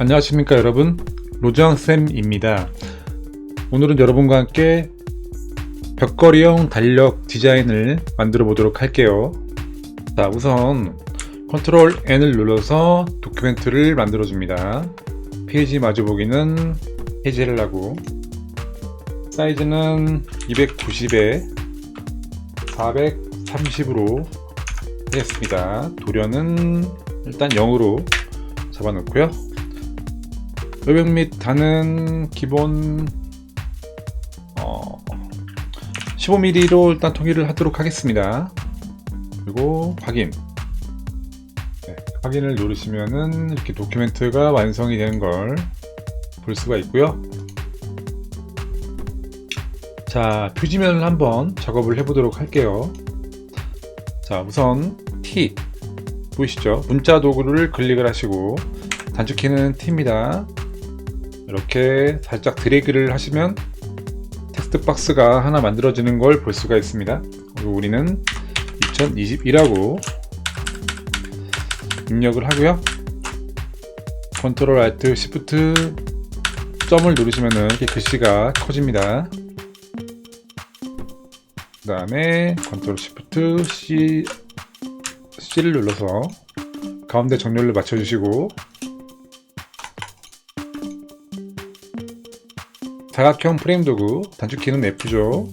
안녕하십니까 여러분, 로즈왕쌤입니다. 오늘은 여러분과 함께 벽걸이형 달력 디자인을 만들어 보도록 할게요. 자, 우선 컨트롤 N을 눌러서 도큐멘트를 만들어 줍니다. 페이지 마주보기는 해제를 하고, 사이즈는 290에 430으로 하겠습니다. 도련은 일단 0으로 잡아놓고요. 여백 및 단은 기본 15mm로 일단 통일을 하도록 하겠습니다. 그리고 확인. 확인을 누르시면은 이렇게 도큐멘트가 완성이 되는 걸 볼 수가 있고요. 자, 표지면을 한번 작업을 해보도록 할게요. 자, 우선 T 보이시죠? 문자 도구를 클릭을 하시고 단축키는 T입니다. 이렇게 살짝 드래그를 하시면 텍스트 박스가 하나 만들어지는 걸 볼 수가 있습니다. 그리고 우리는 2021하고 입력을 하고요. 컨트롤 알트 시프트 점을 누르시면은 이렇게 글씨가 커집니다. 그 다음에 컨트롤 시프트 C를 눌러서 가운데 정렬을 맞춰주시고, 사각형 프레임 도구 단축키는 F죠.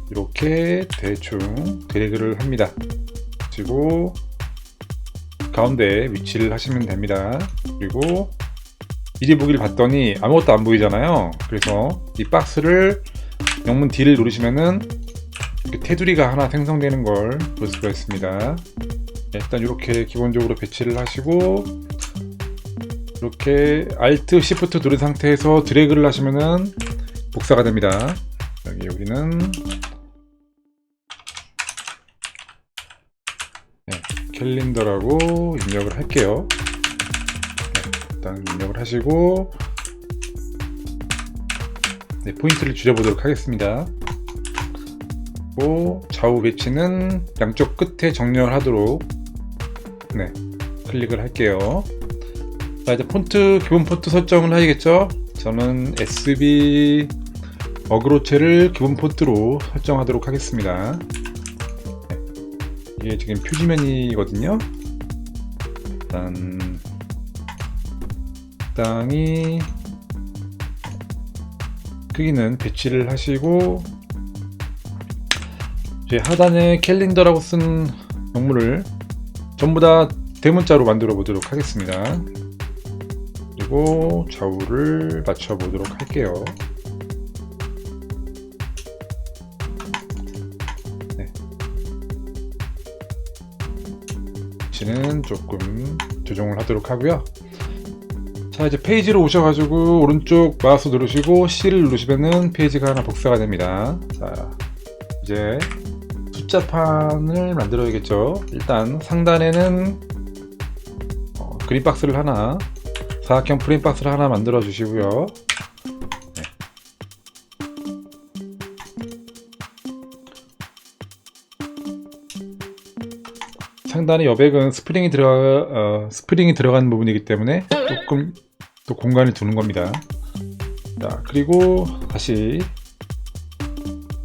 이렇게 대충 드래그를 합니다. 그리고 가운데 위치를 하시면 됩니다. 그리고 이리 보기를 봤더니 아무것도 안 보이잖아요. 그래서 이 박스를 영문 D를 누르시면은 이렇게 테두리가 하나 생성되는 걸 볼 수가 있습니다. 일단 이렇게 기본적으로 배치를 하시고, 이렇게 Alt Shift 누른 상태에서 드래그를 하시면은 복사가 됩니다. 여기는 캘린더라고 입력을 할게요. 일단 입력을 하시고, 포인트를 줄여보도록 하겠습니다. 그리고 좌우 배치는 양쪽 끝에 정렬하도록 클릭을 할게요. 자, 이제 폰트, 기본 폰트 설정을 하시겠죠? 저는 SB 어그로체를 기본 폰트로 설정하도록 하겠습니다. 이게 지금 표지면이거든요. 일단 적당히 크기는 배치를 하시고, 이제 하단에 캘린더라고 쓴 영문을 전부 다 대문자로 만들어 보도록 하겠습니다. 그리고 좌우를 맞춰 보도록 할게요. 위치는 조금 조정을 하도록 하고요. 자, 이제 페이지로 오셔가지고 오른쪽 마우스 누르시고 C를 누르시면은 페이지가 하나 복사가 됩니다. 자, 이제 숫자판을 만들어야겠죠. 일단 상단에는 그림 박스를 하나, 사각형 프레임 박스를 하나 만들어 주시고요. 상단의 여백은 스프링이 들어간 부분이기 때문에 조금 또 공간을 두는 겁니다. 자, 그리고 다시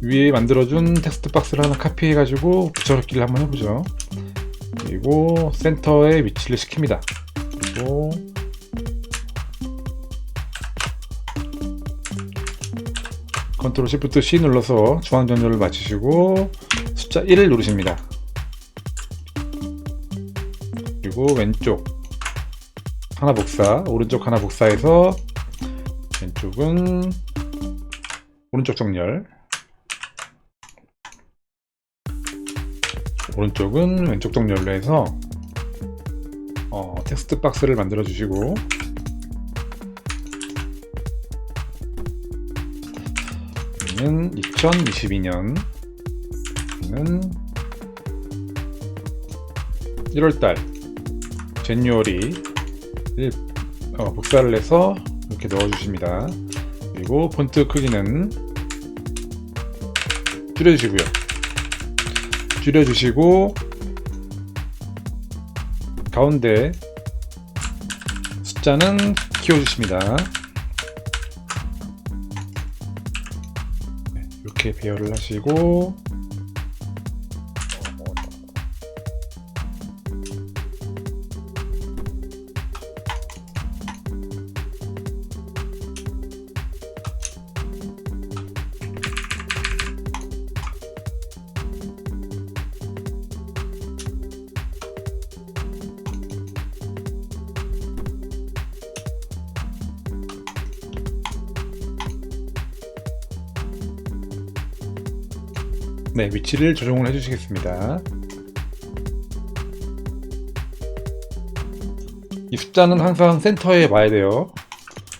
위에 만들어준 텍스트 박스를 하나 카피해 가지고 붙여넣기를 한번 해보죠. 그리고 센터에 위치를 시킵니다. 그리고 컨트롤 시프트 C 눌러서 중앙 정렬을 맞추시고 숫자 1을 누르십니다. 그리고 왼쪽 하나 복사, 오른쪽 하나 복사해서 왼쪽은 오른쪽 정렬, 오른쪽은 왼쪽 정렬로 해서 텍스트 박스를 만들어 주시고, 여기는 2022년, 여기는 1월달 제뉴어리를 복사를 해서 이렇게 넣어 주십니다. 그리고 폰트 크기는 줄여주시고 가운데 숫자는 키워주십니다. 이렇게 배열을 하시고 네, 위치를 조정을 해주시겠습니다. 이 숫자는 항상 센터에 와야 돼요.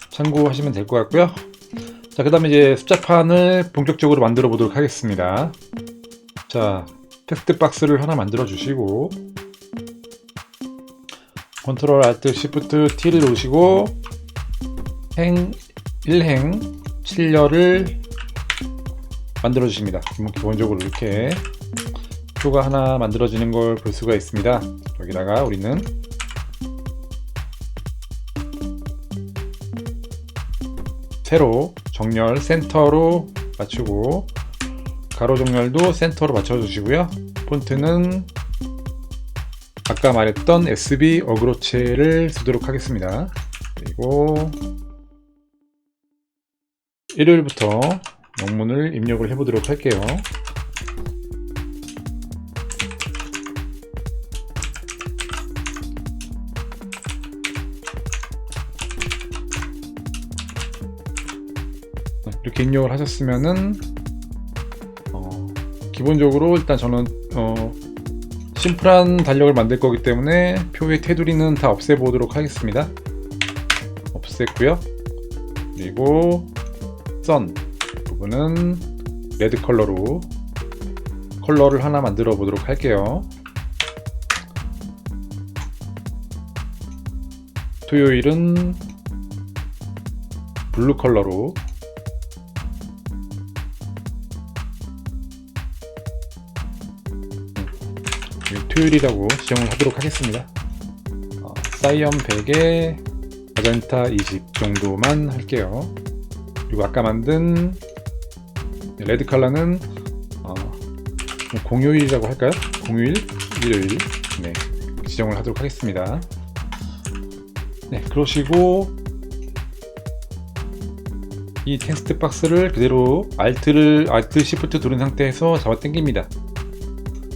참고하시면 될 것 같고요. 자, 그 다음에 이제 숫자판을 본격적으로 만들어 보도록 하겠습니다. 자, 텍스트 박스를 하나 만들어 주시고 컨트롤 알트 시프트 T를 누르시고 1행 7열을 만들어 주십니다. 기본적으로 이렇게 표가 하나 만들어지는 걸 볼 수가 있습니다. 여기다가 우리는 세로 정렬 센터로 맞추고 가로 정렬도 센터로 맞춰 주시고요. 폰트는 아까 말했던 SB 어그로체를 쓰도록 하겠습니다. 그리고 일요일부터 영문을 입력을 해보도록 할게요. 이렇게 입력을 하셨으면은 기본적으로 일단 저는 심플한 달력을 만들 거기 때문에 표의 테두리는 다 없애보도록 하겠습니다. 없앴고요. 그리고 선 부분은 레드 컬러로 컬러를 하나 만들어 보도록 할게요. 토요일은 블루 컬러로 토요일이라고 지정을 하도록 하겠습니다. 사이언 100에 마젠타 20 정도만 할게요. 그리고 아까 만든 레드 컬러는 공휴일이라고 할까요? 공휴일, 일요일 네, 지정을 하도록 하겠습니다. 네, 그러시고 이 텍스트 박스를 그대로 Alt Shift 누른 상태에서 잡아 당깁니다.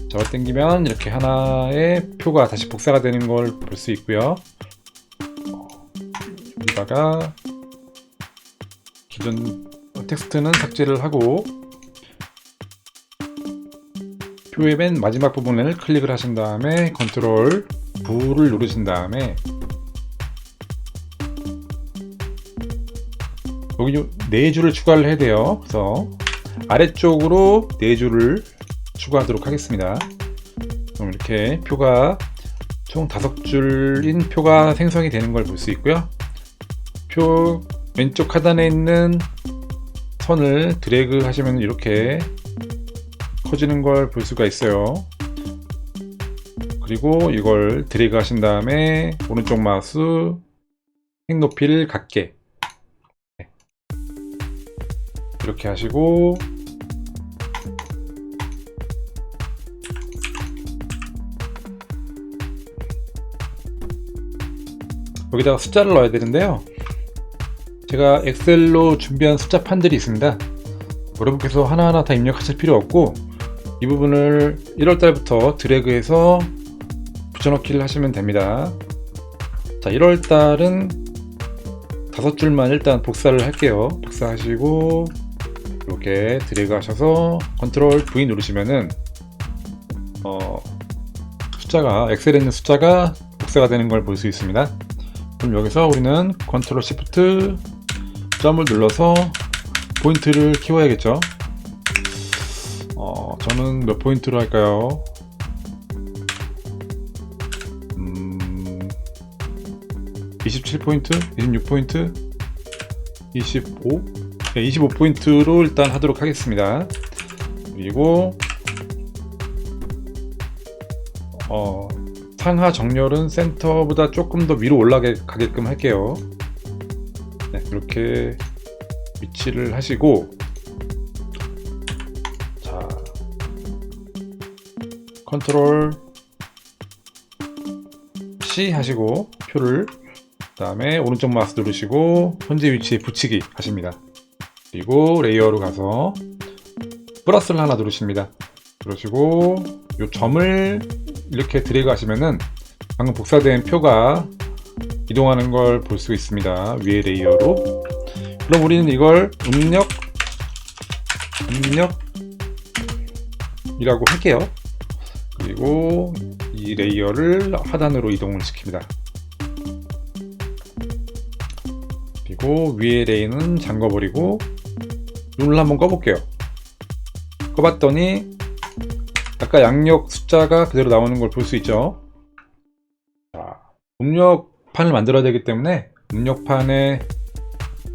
잡아 당기면 이렇게 하나의 표가 다시 복사가 되는 걸 볼 수 있고요. 여기다가 기존 텍스트는 삭제를 하고 표의 맨 마지막 부분을 클릭을 하신 다음에 컨트롤 V를 누르신 다음에 여기 4줄을 추가를 해야 돼요. 그래서 아래쪽으로 4줄을 추가하도록 하겠습니다. 그럼 이렇게 표가 총 5줄인 표가 생성이 되는 걸 볼 수 있고요. 표 왼쪽 하단에 있는 선을 드래그 하시면 이렇게 커지는 걸 볼 수가 있어요. 그리고 이걸 드래그 하신 다음에 오른쪽 마우스 색 높이를 같게 이렇게 하시고 여기다가 숫자를 넣어야 되는데요. 제가 엑셀로 준비한 숫자판들이 있습니다. 여러분께서 하나하나 다 입력하실 필요 없고 이 부분을 1월달부터 드래그해서 붙여넣기를 하시면 됩니다. 자, 1월달은 5줄만 일단 복사를 할게요. 복사하시고 이렇게 드래그 하셔서 컨트롤 V 누르시면은 숫자가 엑셀에 있는 숫자가 복사가 되는 걸 볼 수 있습니다. 그럼 여기서 우리는 컨트롤 시프트 점을 눌러서 포인트를 키워야겠죠. 저는 몇 포인트로 할까요? 27포인트? 26포인트? 25? 네, 25포인트로 일단 하도록 하겠습니다. 그리고 상하 정렬은 센터보다 조금 더 위로 올라가게끔 할게요. 네, 이렇게 위치를 하시고, 자, 컨트롤 C 하시고 표를, 그 다음에 오른쪽 마우스 누르시고 현재 위치에 붙이기 하십니다. 그리고 레이어로 가서 플러스를 하나 누르십니다. 그러시고 이 점을 이렇게 드래그 하시면은 방금 복사된 표가 이동하는 걸 볼 수 있습니다. 위에 레이어로. 그럼 우리는 이걸 음력이라고 할게요. 그리고 이 레이어를 하단으로 이동을 시킵니다. 그리고 위에 레이는 잠궈버리고 눈을 한번 꺼볼게요. 꺼봤더니 아까 양력 숫자가 그대로 나오는 걸 볼 수 있죠. 자, 음력판을 만들어야 되기 때문에 음력판의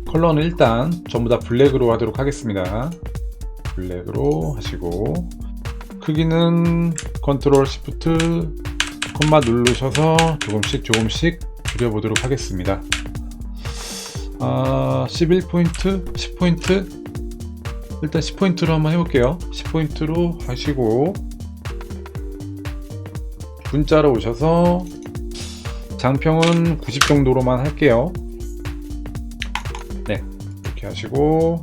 컬러는 일단 전부 다 블랙으로 하도록 하겠습니다. 블랙으로 하시고 크기는 컨트롤 시프트 콤마 누르셔서 조금씩 줄여보도록 하겠습니다. 11포인트, 10포인트 일단 10포인트로 한번 해볼게요. 10포인트로 하시고 분자로 오셔서 장평은 90 정도로만 할게요. 네, 이렇게 하시고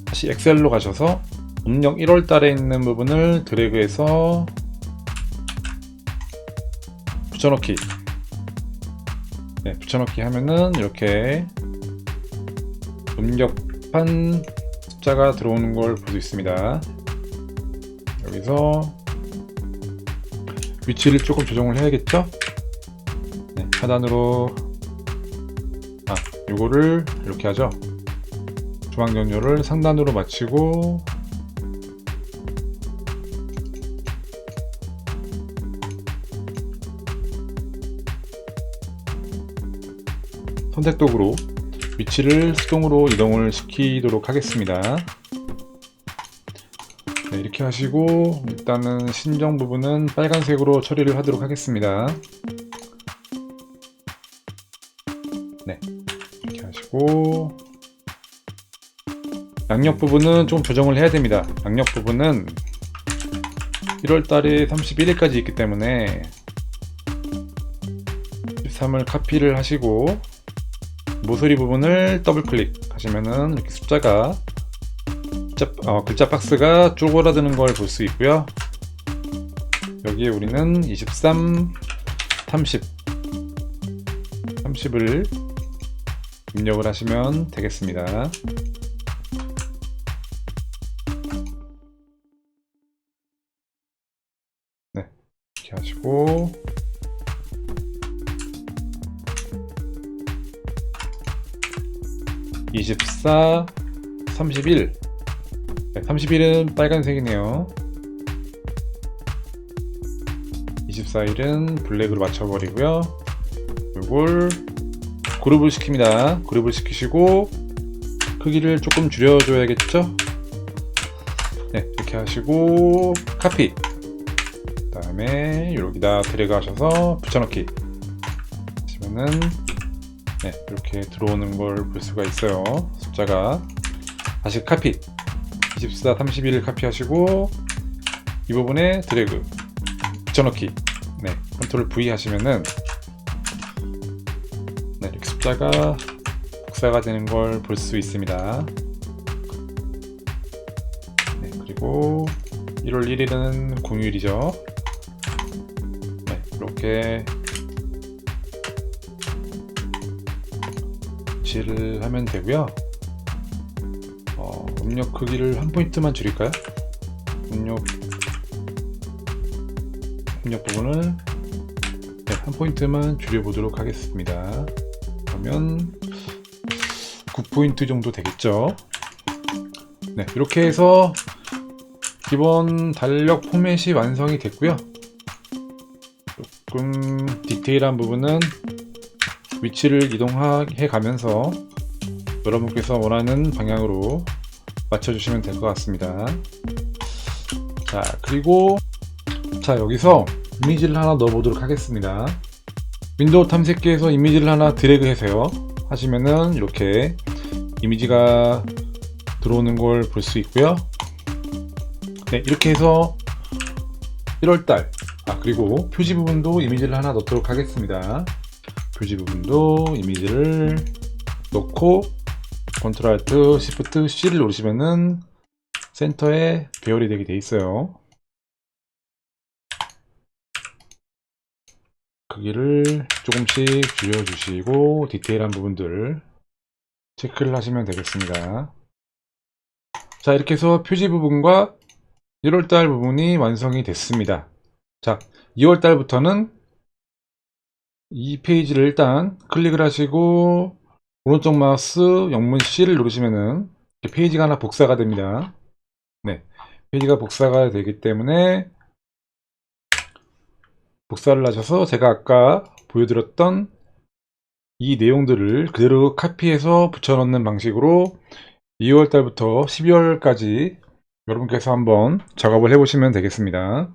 다시 엑셀로 가셔서 음력 1월 달에 있는 부분을 드래그해서 붙여넣기. 네, 붙여넣기 하면은 이렇게 음력판 숫자가 들어오는 걸 볼 수 있습니다. 여기서 위치를 조금 조정을 해야겠죠? 네, 하단으로 요거를 이렇게 하죠. 중앙정렬을 상단으로 마치고 선택도구로 위치를 수동으로 이동을 시키도록 하겠습니다. 네, 이렇게 하시고 일단은 신정 부분은 빨간색으로 처리를 하도록 하겠습니다. 네, 이렇게 하시고 양력 부분은 좀 조정을 해야 됩니다. 양력 부분은 1월달에 31일까지 있기 때문에 13을 카피를 하시고 모서리 부분을 더블 클릭 하시면은 이렇게 숫자가 글자 박스가 쪼그라드는 걸 볼 수 있고요. 여기에 우리는 23, 30을 입력을 하시면 되겠습니다. 네, 이렇게 하시고 24, 31. 네, 31은 빨간색이네요. 24일은 블랙으로 맞춰버리고요. 이걸 그룹을 시킵니다. 그룹을 시키시고 크기를 조금 줄여줘야겠죠? 네, 이렇게 하시고 카피. 그 다음에 여기다 드래그 하셔서 붙여넣기 하시면은 네, 이렇게 들어오는 걸 볼 수가 있어요. 숫자가. 다시 카피 24, 31을 카피하시고 이 부분에 드래그 붙여넣기. 네, 컨트롤 V 하시면은 네, 이렇게 숫자가 복사가 되는 걸 볼 수 있습니다. 네, 그리고 1월 1일은 공휴일이죠. 네, 이렇게 위치를 하면 되고요. 음력 크기를 한 포인트만 줄일까요? 음력 부분을 네, 한 포인트만 줄여보도록 하겠습니다. 그러면 9포인트 정도 되겠죠. 네, 이렇게 해서 기본 달력 포맷이 완성이 됐고요. 조금 디테일한 부분은 위치를 이동해 가면서 여러분께서 원하는 방향으로 맞춰주시면 될 것 같습니다. 자, 그리고 자, 여기서 이미지를 하나 넣어보도록 하겠습니다. 윈도우 탐색기에서 이미지를 하나 드래그 해서요 하시면은 이렇게 이미지가 들어오는 걸 볼 수 있고요. 네, 이렇게 해서 1월달 그리고 표지 부분도 이미지를 하나 넣도록 하겠습니다. 표지 부분도 이미지를 넣고 컨트롤 알트 시프트 C를 누르시면은 센터에 배열이 되게 돼 있어요. 크기를 조금씩 줄여주시고 디테일한 부분들 체크를 하시면 되겠습니다. 자, 이렇게 해서 표지 부분과 1월달 부분이 완성이 됐습니다. 자, 2월달부터는 이 페이지를 일단 클릭을 하시고 오른쪽 마우스 영문 C를 누르시면은 페이지가 하나 복사가 됩니다. 네, 페이지가 복사가 되기 때문에 복사를 하셔서 제가 아까 보여드렸던 이 내용들을 그대로 카피해서 붙여넣는 방식으로 2월달부터 12월까지 여러분께서 한번 작업을 해보시면 되겠습니다.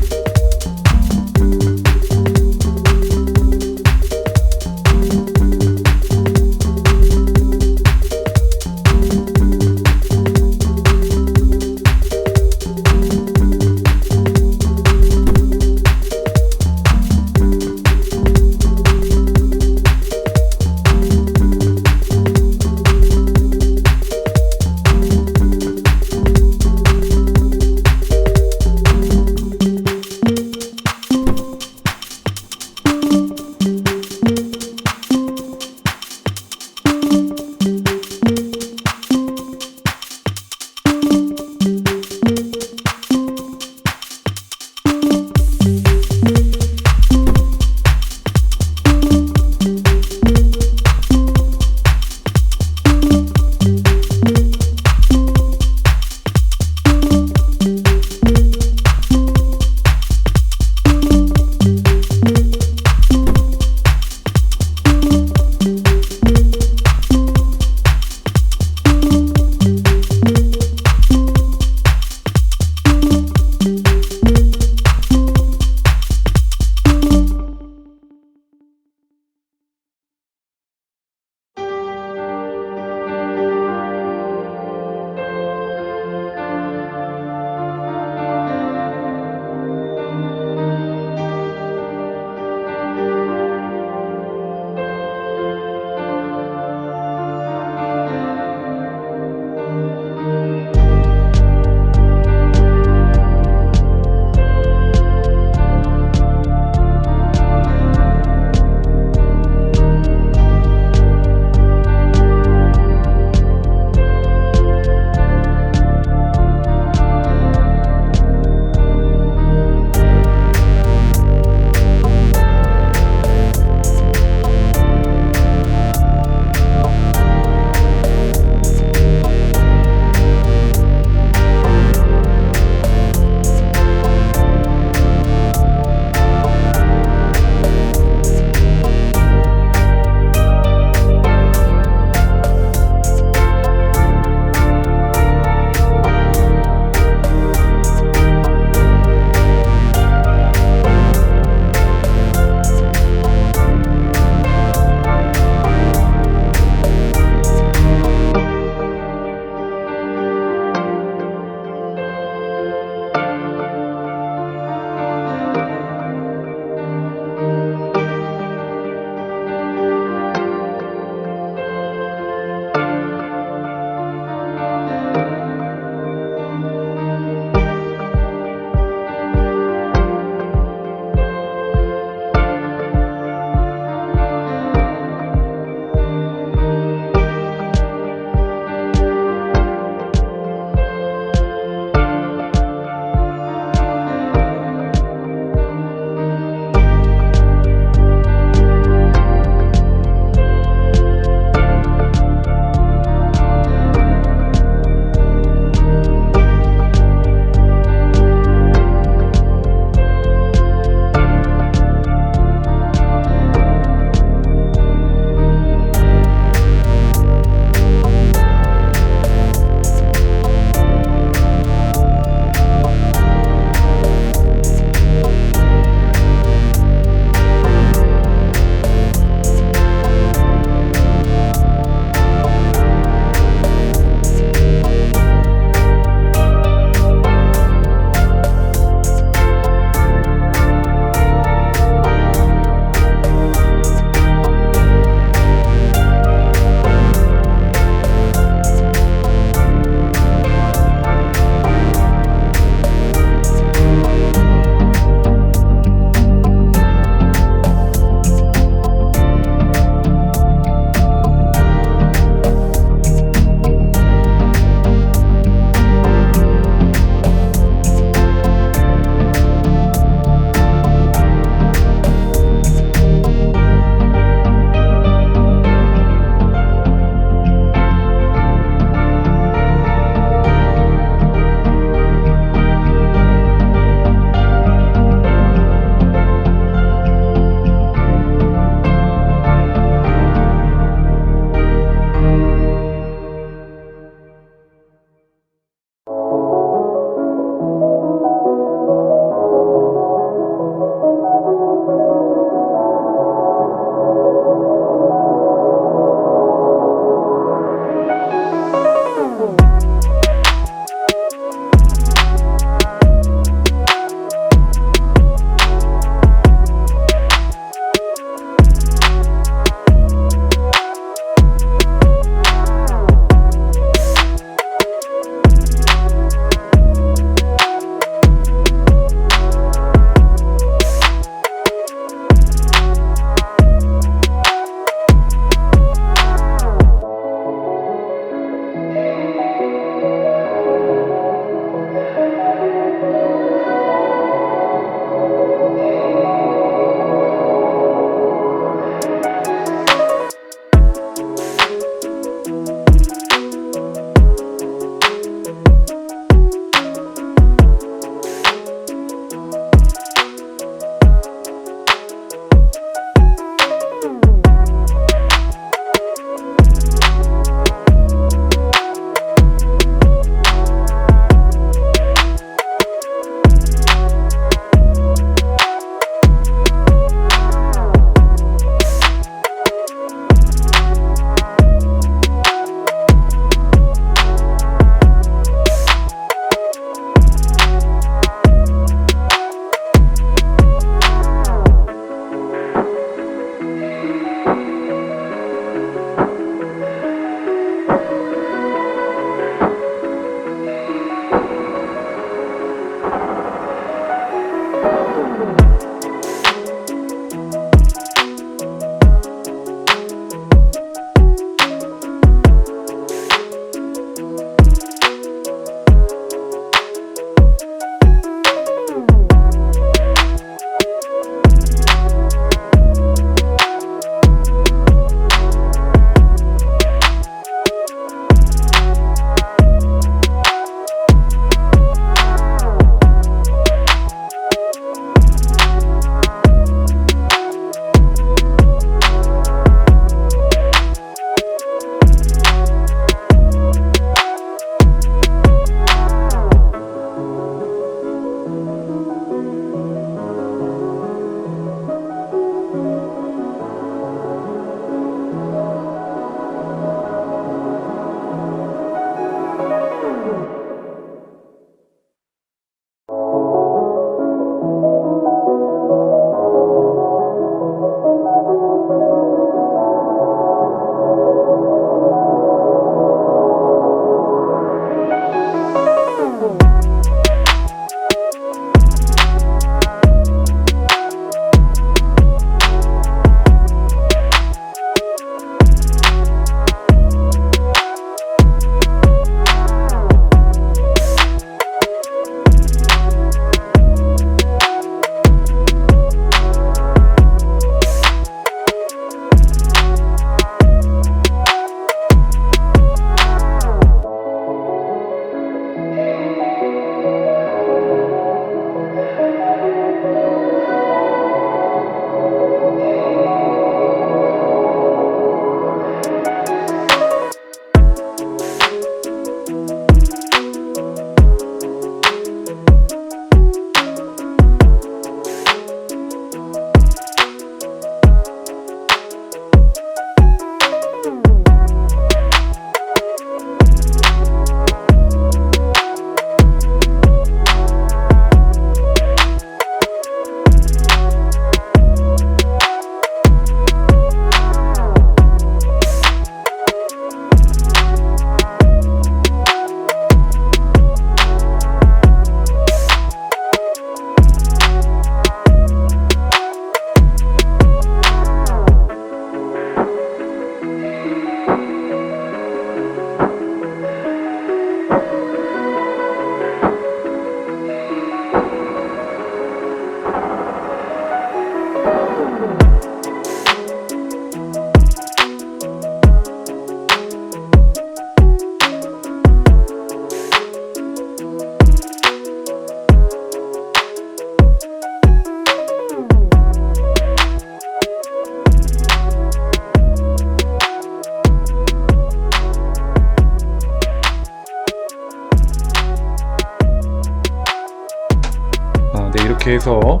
이렇게 해서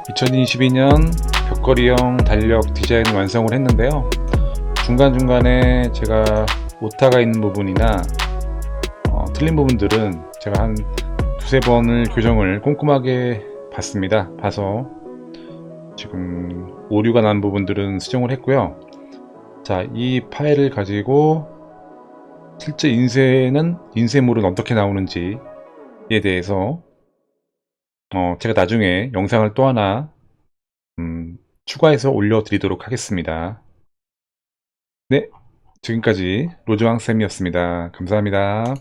2022년 벽걸이형 달력 디자인 완성을 했는데요. 중간중간에 제가 오타가 있는 부분이나 틀린 부분들은 제가 한 두세 번을 교정을 꼼꼼하게 봤습니다. 봐서 지금 오류가 난 부분들은 수정을 했고요. 자, 이 파일을 가지고 실제 인쇄물은 어떻게 나오는지에 대해서 제가 나중에 영상을 또 하나 추가해서 올려드리도록 하겠습니다. 네, 지금까지 로즈왕쌤이었습니다. 감사합니다.